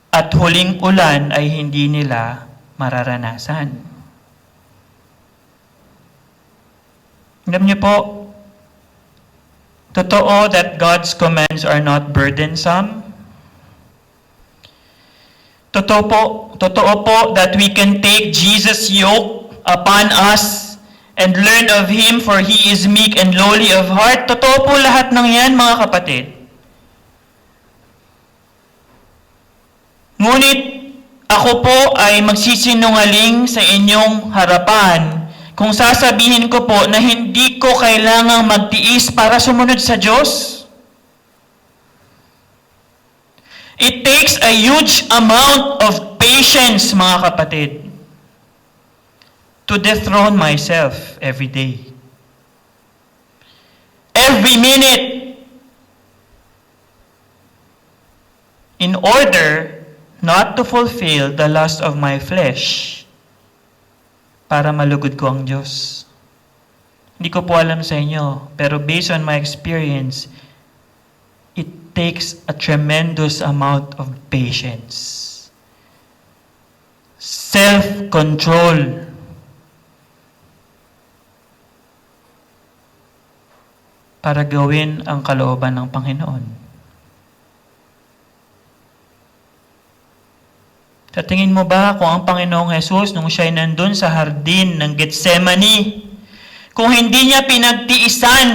at huling ulan ay hindi nila mararanasan. Alam niyo po, totoo that God's commands are not burdensome. Totoo po that we can take Jesus' yoke upon us and learn of Him, for He is meek and lowly of heart. Totoo po lahat ng yan, mga kapatid. Ngunit, ako po ay magsisinungaling sa inyong harapan kung sasabihin ko po na hindi ko kailangang magtiis para sumunod sa Diyos. It takes a huge amount of patience, mga kapatid, to dethrone myself every day. Every minute. In order not to fulfill the lust of my flesh, para malugod ko ang Diyos. Hindi ko po alam sa inyo, pero based on my experience, it takes a tremendous amount of patience, self-control, para gawin ang kalooban ng Panginoon. Sa tingin mo ba kung ang Panginoong Jesus, nung siya'y nandun sa hardin ng Getsemani, kung hindi niya pinagtiisan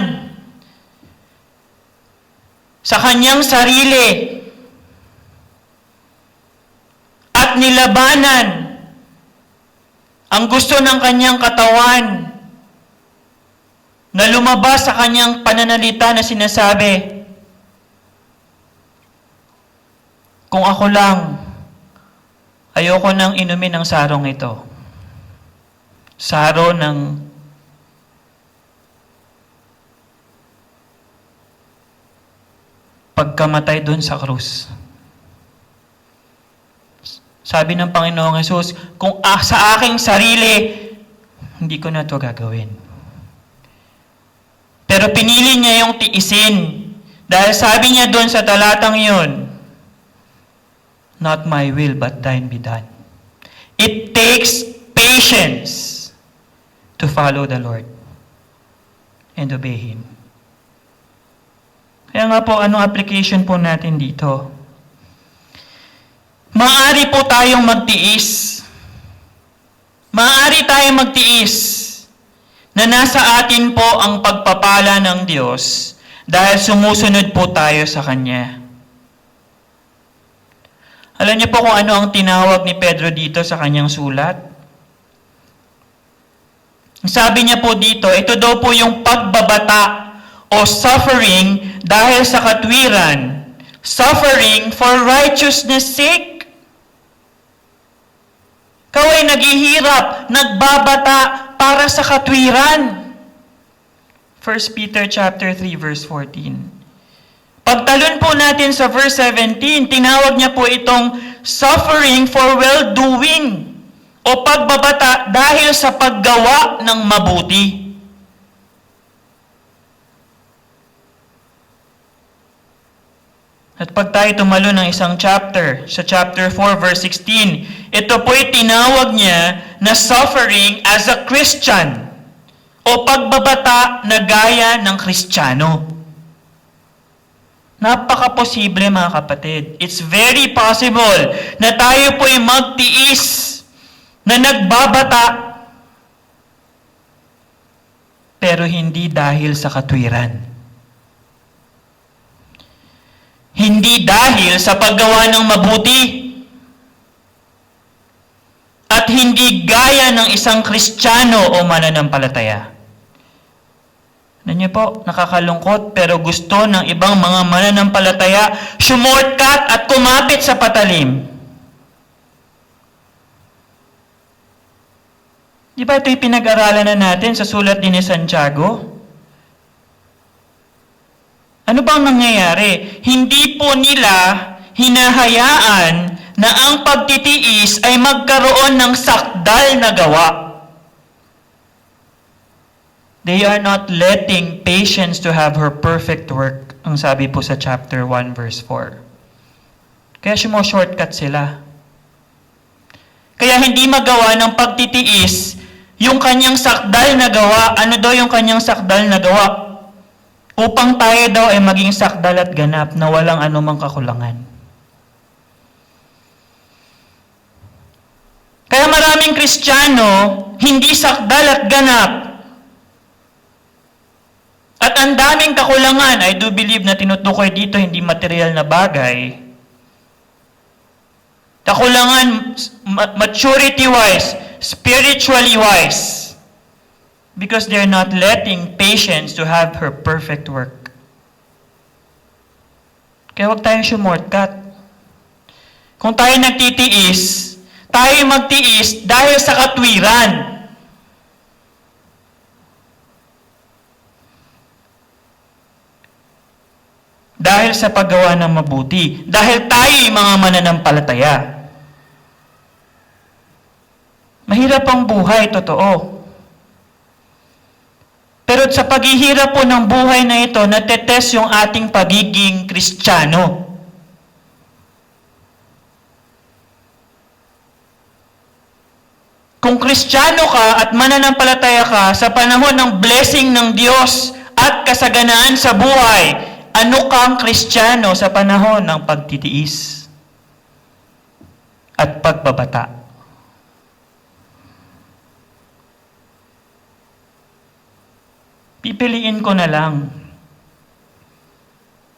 sa kanyang sarili at nilabanan ang gusto ng kanyang katawan, na lumabas sa kanyang pananalita na sinasabi, kung ako lang, ayoko nang inumin ang sarong ito. Saro ng pagkamatay doon sa krus. Sabi ng Panginoong Jesus, kung sa aking sarili, hindi ko na ito gagawin. Pero pinili niya yung tiisin. Dahil sabi niya doon sa talatang yun, Not my will, but thine be done. It takes patience to follow the Lord and obey Him. Kaya nga po, anong application po natin dito? Maaari po tayong magtiis. Maaari tayong magtiis na nasa atin po ang pagpapala ng Diyos dahil sumusunod po tayo sa Kanya. Alam niyo po kung ano ang tinawag ni Pedro dito sa kanyang sulat? Sabi niya po dito, ito daw po yung pagbabata o suffering dahil sa katwiran. Suffering for righteousness' sake. Ikaw ay naghihirap, nagbabata para sa katwiran. 1 Peter chapter 3 verse 14. Pagtalon po natin sa verse 17, tinawag niya po itong suffering for well-doing o pagbabata dahil sa paggawa ng mabuti. At pag tayo tumalo ng isang chapter, sa chapter 4 verse 16, ito po'y tinawag niya na suffering as a Christian o pagbabata na gaya ng Kristiyano. Napaka-posible mga kapatid. It's very possible na tayo po'y magtiis na nagbabata pero hindi dahil sa katwiran. Hindi dahil sa paggawa ng mabuti at hindi gaya ng isang Kristiyano o mananampalataya. Ano niyo po, nakakalungkot pero gusto ng ibang mga mananampalataya shortcut at kumapit sa patalim. Di ba ito'y pinag-aralan na natin sa sulat din ni Santiago? Ano bang nangyayari? Hindi po nila hinahayaan na ang pagtitiis ay magkaroon ng sakdal na gawa. They are not letting patience to have her perfect work, ang sabi po sa chapter 1 verse 4. Kaya shortcut sila. Kaya hindi magawa ng pagtitiis yung kanyang sakdal na gawa. Ano daw yung kanyang sakdal na gawa? Upang tayo daw ay maging sakdal at ganap na walang anumang kakulangan. Kaya maraming Kristiyano, hindi sakdal at ganap. At ang daming kakulangan, I do believe na tinutukoy dito hindi material na bagay. Kakulangan maturity-wise, spiritually wise. Because they're not letting patience to have her perfect work. Kaya huwag tayong shortcut. Kung tayo nagtitiis, tayo magtiis dahil sa katwiran. Dahil sa paggawa ng mabuti. Dahil tayo'y mga mananampalataya. Mahirap ang buhay, totoo. Pero sa paghihirap po ng buhay na ito, natetest yung ating pagiging Kristiyano. Kung Kristiyano ka at mananampalataya ka sa panahon ng blessing ng Diyos at kasaganaan sa buhay, ano kang Kristiyano sa panahon ng pagtitiis at pagbabata? Pipiliin ko na lang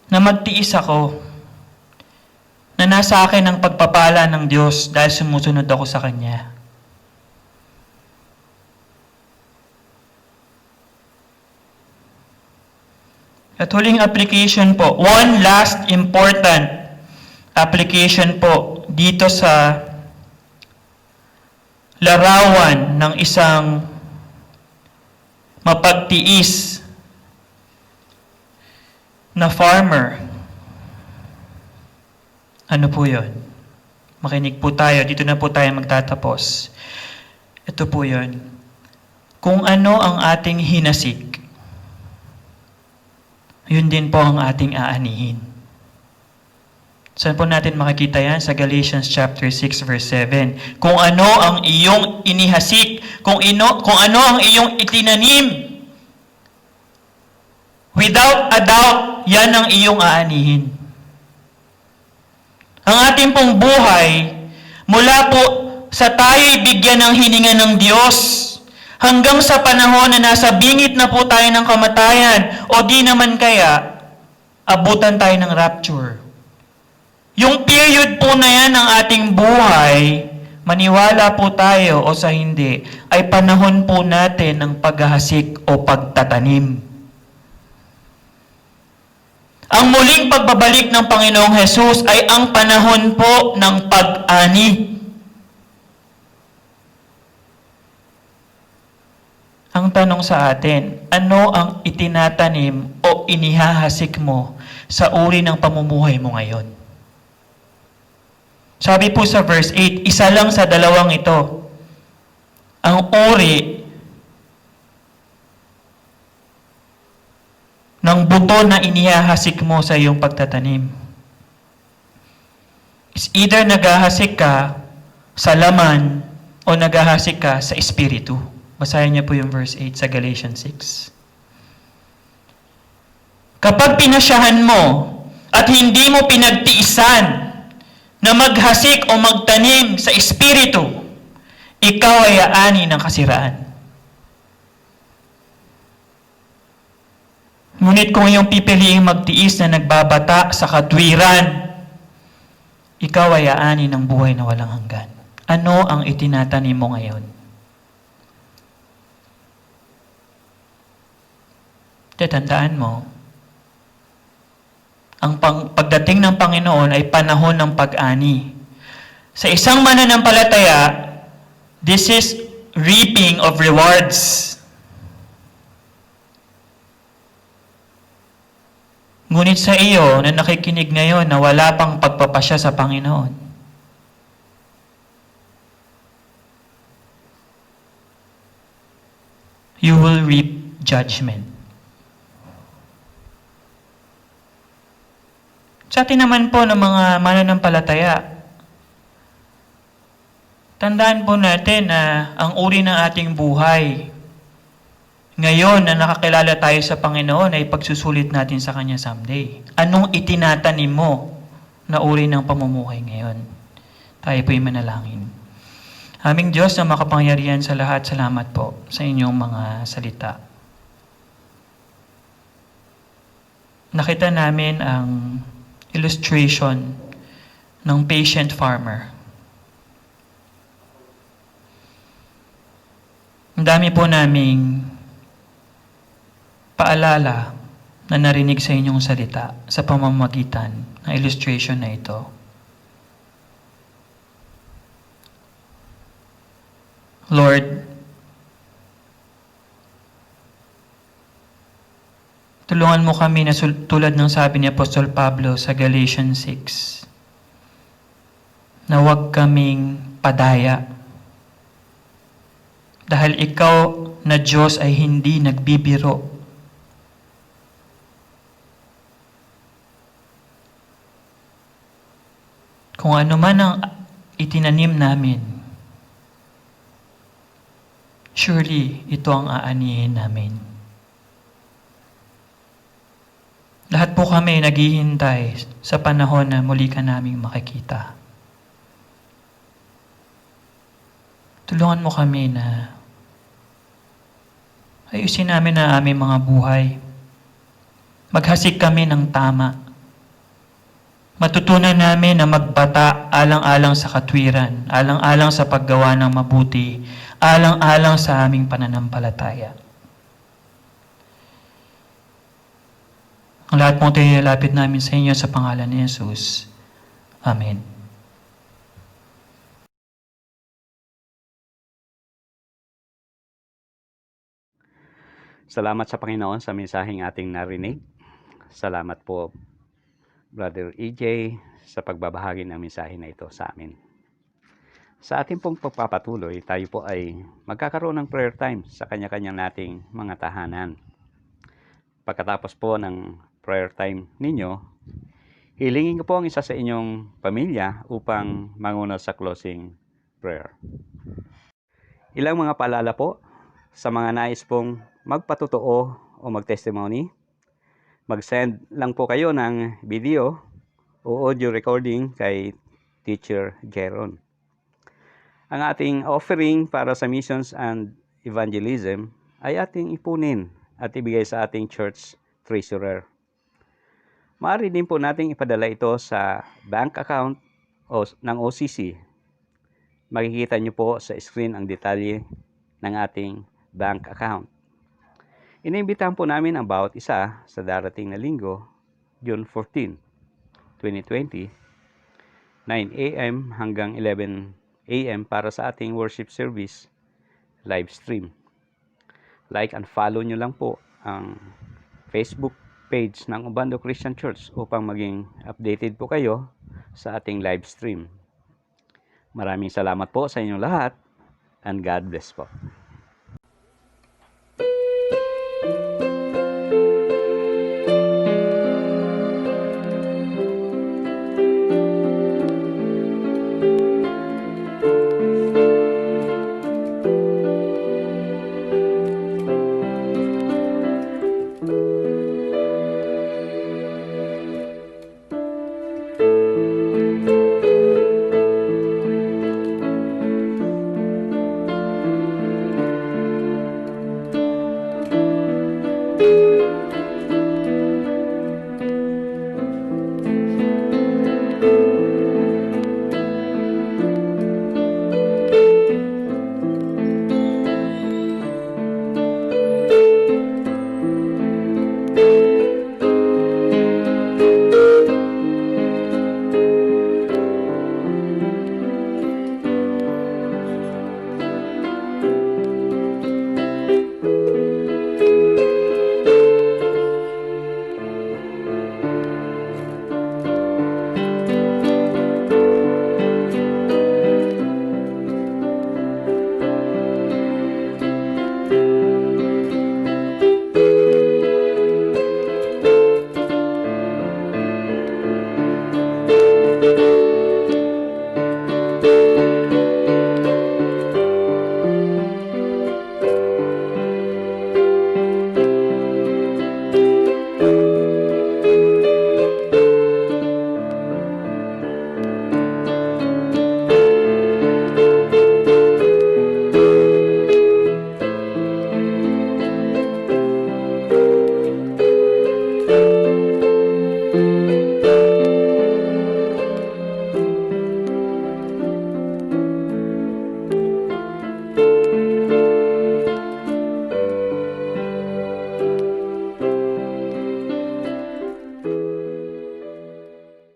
na magtiis ako na nasa akin ang pagpapala ng Diyos dahil sumusunod ako sa Kanya. At huling application po, one last important application po dito sa larawan ng isang mapagtiis na farmer. Ano po yun? Makinig po tayo. Dito na po tayo magtatapos. Ito po yun. Kung ano ang ating hinasik, yun din po ang ating aanihin. Saan po natin makikita yan? Sa Galatians chapter 6 verse 7. Kung ano ang iyong inihasik, kung ano ang iyong itinanim, without a doubt, yan ang iyong aanihin. Ang ating pong buhay, mula po sa tayo'y bigyan ng hininga ng Diyos, hanggang sa panahon na nasa bingit na po tayo ng kamatayan, o di naman kaya, abutan tayo ng rapture. Yung period po na yan ng ating buhay, maniwala po tayo o sa hindi, ay panahon po natin ng paghahasik o pagtatanim. Ang muling pagbabalik ng Panginoong Hesus ay ang panahon po ng pag-ani. Ang tanong sa atin, ano ang itinatanim o inihahasik mo sa uri ng pamumuhay mo ngayon? Sabi po sa verse 8, isa lang sa dalawang ito. Ang uri ng buto na inihahasik mo sa iyong pagtatanim. It's either naghahasik ka sa laman o naghahasik ka sa espiritu. Basahin niyo po yung verse 8 sa Galatians 6. Kapag pinasyahan mo at hindi mo pinagtiisan na maghasik o magtanim sa espiritu, ikaw ay aani ng kasiraan. Ngunit kung iyong pipiliing magtiis na nagbabata sa katwiran, ikaw ay aani ng buhay na walang hanggan. Ano ang itinatanim mo ngayon? Tatandaan mo, ang pagdating ng Panginoon ay panahon ng pag-ani. Sa isang mananampalataya, this is reaping of rewards. Ngunit sa iyo na nakikinig ngayon na wala pang pagpapasya sa Panginoon, you will reap judgment. Sa atin naman po ng mga mananampalataya, tandaan po natin na ang uri ng ating buhay, ngayon na nakakilala tayo sa Panginoon ay pagsusulit natin sa Kanya someday. Anong itinatanim mo na uri ng pamumuhay ngayon? Tayo po'y manalangin. Aming Diyos na makapangyarihan sa lahat, salamat po sa inyong mga salita. Nakita namin ang illustration ng patient farmer. Ang dami po naming paalala na narinig sa inyong salita sa pamamagitan ng illustration na ito. Lord, tulungan mo kami na tulad ng sabi ni Apostol Pablo sa Galatians 6, na huwag kaming padaya. Dahil ikaw na Diyos ay hindi nagbibiro. Kung ano man ang itinanim namin, surely ito ang aanihin namin. Lahat po kami naghihintay sa panahon na muli ka naming makikita. Tulungan mo kami na ayusin namin ang aming mga buhay. Maghasik kami ng tama. Matutunan namin na magbata alang-alang sa katwiran, alang-alang sa paggawa ng mabuti, alang-alang sa aming pananampalataya. Ang lahat mong tinilapit namin sa inyo sa pangalan ni Jesus. Amen. Salamat sa Panginoon sa mensaheng ating narinig. Salamat po, Brother EJ, sa pagbabahagi ng mensahe na ito sa amin. Sa ating pong pagpapatuloy, tayo po ay magkakaroon ng prayer time sa kanya-kanyang nating mga tahanan. Pagkatapos po ng prayer time ninyo, Hilingin ko po ang isa sa inyong pamilya upang manguna sa closing prayer. Ilang mga paalala po sa mga nais pong magpatotoo o mag-testimony. Mag-send lang po kayo ng video o audio recording kay Teacher Jeron. Ang ating offering para sa missions and evangelism ay ating ipunin at ibigay sa ating church treasurer. Maaari din po nating ipadala ito sa bank account ng OCC. Makikita niyo po sa screen ang detalye ng ating bank account. Inimbitahan po namin ang bawat isa sa darating na linggo, June 14, 2020, 9 a.m. hanggang 11 a.m. para sa ating worship service live stream. Like and follow nyo lang po ang Facebook page ng Obando Christian Church upang maging updated po kayo sa ating live stream. Maraming salamat po sa inyong lahat and God bless po.